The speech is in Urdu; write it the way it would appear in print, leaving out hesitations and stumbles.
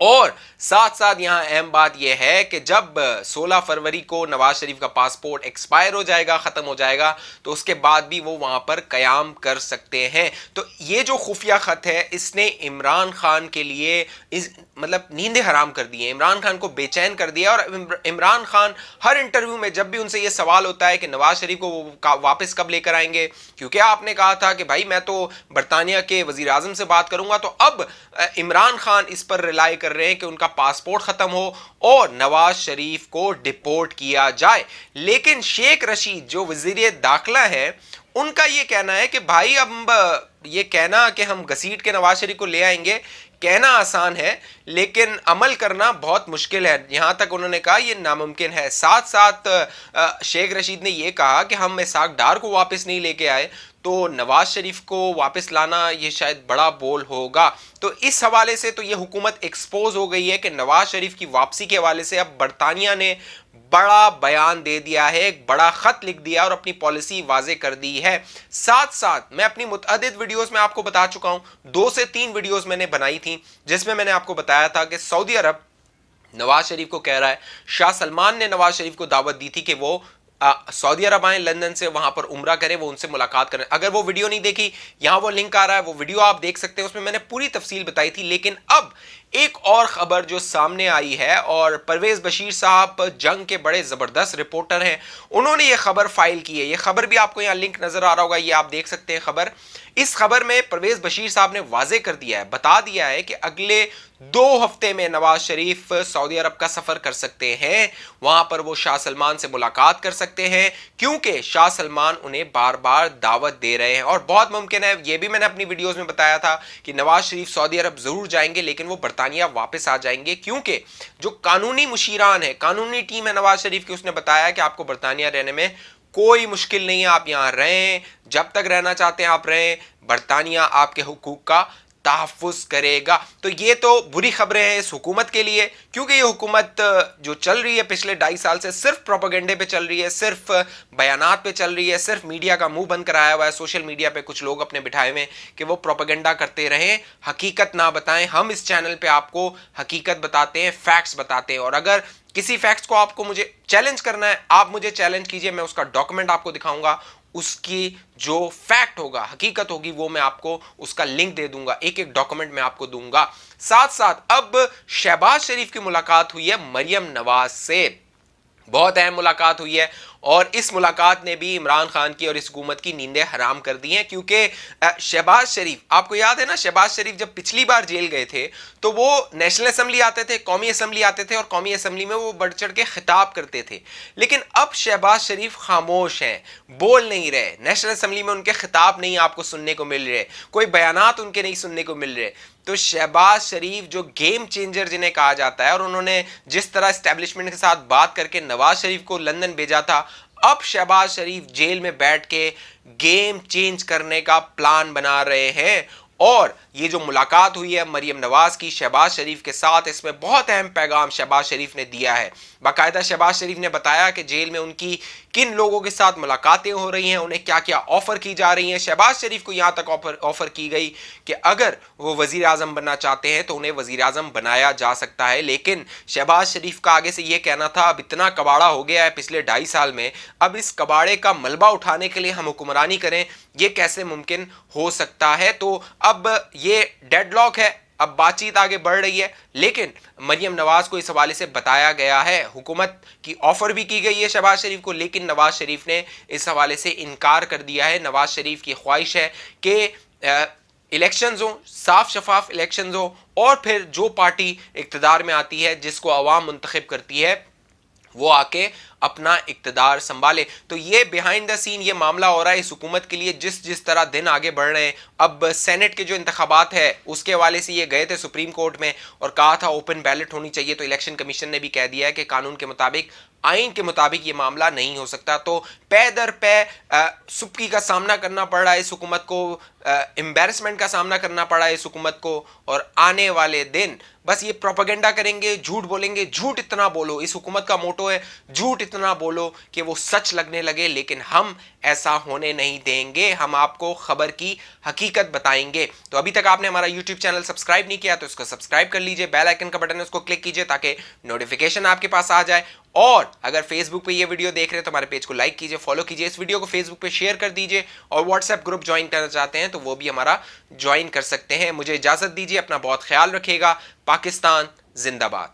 اور ساتھ ساتھ یہاں اہم بات یہ ہے کہ جب 16 فروری کو نواز شریف کا پاسپورٹ ایکسپائر ہو جائے گا، ختم ہو جائے گا، تو اس کے بعد بھی وہ وہاں پر قیام کر سکتے ہیں۔ تو یہ جو خفیہ خط ہے اس نے عمران خان کے لیے مطلب نیندیں حرام کر دی ہیں، عمران خان کو بے چین کر دیا، اور عمران خان ہر انٹرویو میں جب بھی ان سے یہ سوال ہوتا ہے کہ نواز شریف کو واپس کب لے کر آئیں گے، کیونکہ آپ نے کہا تھا کہ بھائی میں تو برطانیہ کے وزیر اعظم سے بات کروں گا، تو اب عمران خان اس پر ریلائی کر رہے ہیں کہ ان کا پاسپورٹ ختم ہو اور نواز شریف کو ڈپورٹ کیا جائے۔ لیکن شیخ رشید جو وزیر داخلہ ہے، ان کا یہ کہنا ہے کہ بھائی اب یہ کہنا کہ ہم گھسیٹ کے نواز شریف کو لے آئیں گے، کہنا آسان ہے لیکن عمل کرنا بہت مشکل ہے، یہاں تک انہوں نے کہا یہ ناممکن ہے۔ ساتھ ساتھ شیخ رشید نے یہ کہا کہ ہم اسحاق ڈار کو واپس نہیں لے کے آئے تو نواز شریف کو واپس لانا یہ شاید بڑا بول ہوگا۔ تو اس حوالے سے تو یہ حکومت ایکسپوز ہو گئی ہے کہ نواز شریف کی واپسی کے حوالے سے اب برطانیہ نے بڑا بیان دے دیا ہے، ایک بڑا خط لکھ دیا اور اپنی پالیسی واضح کر دی ہے۔ ساتھ ساتھ میں اپنی متعدد ویڈیوز میں آپ کو بتا چکا ہوں، 2 سے 3 ویڈیوز میں نے بنائی تھیں جس میں نے آپ کو بتایا تھا کہ سعودی عرب نواز شریف کو کہہ رہا ہے، شاہ سلمان نے نواز شریف کو دعوت دی تھی کہ وہ سعودی عرب آئیں لندن سے، وہاں پر عمرہ کریں، وہ ان سے ملاقات کریں۔ اگر وہ ویڈیو نہیں دیکھی، یہاں وہ لنک آ رہا ہے، وہ ویڈیو آپ دیکھ سکتے ہیں، اس میں میں نے پوری تفصیل بتائی تھی۔ لیکن اب ایک اور خبر جو سامنے آئی ہے، اور پرویز بشیر صاحب جنگ کے بڑے زبردست رپورٹر ہیں، انہوں نے یہ خبر فائل کی ہے۔ یہ خبر بھی آپ کو یہاں لنک نظر آ رہا ہوگا، یہ آپ دیکھ سکتے ہیں خبر۔ اس خبر میں پرویز بشیر صاحب نے واضح کر دیا ہے، بتا دیا ہے کہ اگلے 2 ہفتے میں نواز شریف سعودی عرب کا سفر کر سکتے ہیں، وہاں پر وہ شاہ سلمان سے ملاقات کر سکتے ہیں، کیونکہ شاہ سلمان انہیں بار بار دعوت دے رہے ہیں، اور بہت ممکن ہے، یہ بھی میں نے اپنی ویڈیوز میں بتایا تھا کہ نواز شریف سعودی عرب ضرور جائیں گے، لیکن وہ برطانیہ واپس آ جائیں گے، کیونکہ جو قانونی مشیران ہے، قانونی ٹیم ہے نواز شریف کی، اس نے بتایا کہ آپ کو برطانیہ رہنے میں کوئی مشکل نہیں ہے، آپ یہاں رہیں، جب تک رہنا چاہتے ہیں آپ رہیں، برطانیہ آپ کے حقوق کا تحفظ کرے گا۔ تو یہ تو بری خبریں ہیں اس حکومت کے لیے، کیونکہ یہ حکومت جو چل رہی ہے پچھلے 2.5 سال سے صرف پروپیگنڈے پہ چل رہی ہے، صرف بیانات پہ چل رہی ہے، صرف میڈیا کا منہ بند کرایا ہوا ہے، سوشل میڈیا پہ کچھ لوگ اپنے بٹھائے ہوئے کہ وہ پروپیگنڈا کرتے رہیں، حقیقت نہ بتائیں۔ ہم اس چینل پہ آپ کو حقیقت بتاتے ہیں، فیکٹس بتاتے ہیں، اور اگر کسی فیکٹس کو آپ کو مجھے چیلنج کرنا ہے، آپ مجھے چیلنج کیجئے، میں اس کا ڈاکومنٹ آپ کو دکھاؤں گا، اس کی جو فیکٹ ہوگا، حقیقت ہوگی، وہ میں آپ کو اس کا لنک دے دوں گا، ایک ایک ڈاکومنٹ میں آپ کو دوں گا۔ ساتھ ساتھ اب شہباز شریف کی ملاقات ہوئی ہے مریم نواز سے، بہت اہم ملاقات ہوئی ہے، اور اس ملاقات نے بھی عمران خان کی اور اس حکومت کی نیندیں حرام کر دی ہیں، کیونکہ شہباز شریف، آپ کو یاد ہے نا، شہباز شریف جب پچھلی بار جیل گئے تھے تو وہ نیشنل اسمبلی آتے تھے، قومی اسمبلی آتے تھے، اور قومی اسمبلی میں وہ بڑھ چڑھ کے خطاب کرتے تھے، لیکن اب شہباز شریف خاموش ہیں، بول نہیں رہے، نیشنل اسمبلی میں ان کے خطاب نہیں آپ کو سننے کو مل رہے، کوئی بیانات ان کے نہیں سننے کو مل رہے۔ تو شہباز شریف جو گیم چینجر جنہیں کہا جاتا ہے، اور انہوں نے جس طرح اسٹیبلشمنٹ کے ساتھ بات کر کے نواز شریف کو لندن بھیجا تھا، اب شہباز شریف جیل میں بیٹھ کے گیم چینج کرنے کا پلان بنا رہے ہیں۔ اور یہ جو ملاقات ہوئی ہے مریم نواز کی شہباز شریف کے ساتھ، اس میں بہت اہم پیغام شہباز شریف نے دیا ہے۔ باقاعدہ شہباز شریف نے بتایا کہ جیل میں ان کی کن لوگوں کے ساتھ ملاقاتیں ہو رہی ہیں، انہیں کیا کیا آفر کی جا رہی ہیں۔ شہباز شریف کو یہاں تک آفر کی گئی کہ اگر وہ وزیر اعظم بننا چاہتے ہیں تو انہیں وزیر اعظم بنایا جا سکتا ہے، لیکن شہباز شریف کا آگے سے یہ کہنا تھا اب اتنا کباڑا ہو گیا ہے پچھلے 2.5 سال میں، اب اس کباڑے کا ملبہ اٹھانے کے لیے ہم حکمرانی کریں، یہ کیسے ممکن ہو سکتا ہے۔ تو اب یہ ڈیڈ لاک ہے، اب بات چیت آگے بڑھ رہی ہے، لیکن مریم نواز کو اس حوالے سے بتایا گیا ہے، حکومت کی آفر بھی کی گئی ہے شہباز شریف کو، لیکن نواز شریف نے اس حوالے سے انکار کر دیا ہے۔ نواز شریف کی خواہش ہے کہ الیکشنز ہوں، صاف شفاف الیکشنز ہوں، اور پھر جو پارٹی اقتدار میں آتی ہے، جس کو عوام منتخب کرتی ہے، وہ آ کے اپنا اقتدار سنبھالے۔ تو یہ بیہائنڈ دا سین یہ معاملہ ہو رہا ہے اس حکومت کے لیے، جس طرح دن آگے بڑھ رہے ہیں۔ اب سینٹ کے جو انتخابات ہے اس کے حوالے سے یہ گئے تھے سپریم کورٹ میں اور کہا تھا اوپن بیلٹ ہونی چاہیے، تو الیکشن کمیشن نے بھی کہہ دیا ہے کہ قانون کے مطابق، آئین کے مطابق یہ معاملہ نہیں ہو سکتا۔ تو پے در پے سپکی کا سامنا کرنا پڑ رہا ہے اس حکومت کو، امبیرسمنٹ کا سامنا کرنا پڑا ہے اس حکومت کو، اور آنے والے دن بس یہ پروپیگنڈا کریں گے، جھوٹ بولیں گے، جھوٹ اتنا بولو، اس حکومت کا موٹو ہے جھوٹ اتنا بولو کہ وہ سچ لگنے لگے، لیکن ہم ایسا ہونے نہیں دیں گے، ہم آپ کو خبر کی حقیقت بتائیں گے۔ تو ابھی تک آپ نے ہمارا یوٹیوب چینل سبسکرائب نہیں کیا تو اس کو سبسکرائب کر لیجئے، بیل آئیکن کا بٹن ہے اس کو کلک کیجئے تاکہ نوٹیفیکیشن آپ کے پاس آ جائے، اور اگر فیس بک پہ یہ ویڈیو دیکھ رہے ہیں تو ہمارے پیج کو لائک کیجئے، فالو کیجئے، اس ویڈیو کو فیس بک پہ شیئر کر دیجئے، اور واٹس ایپ گروپ جوائن کرنا چاہتے ہیں تو وہ بھی ہمارا جوائن کر سکتے ہیں۔ مجھے اجازت دیجئے، اپنا بہت خیال رکھیے گا۔ پاکستان زندہ باد۔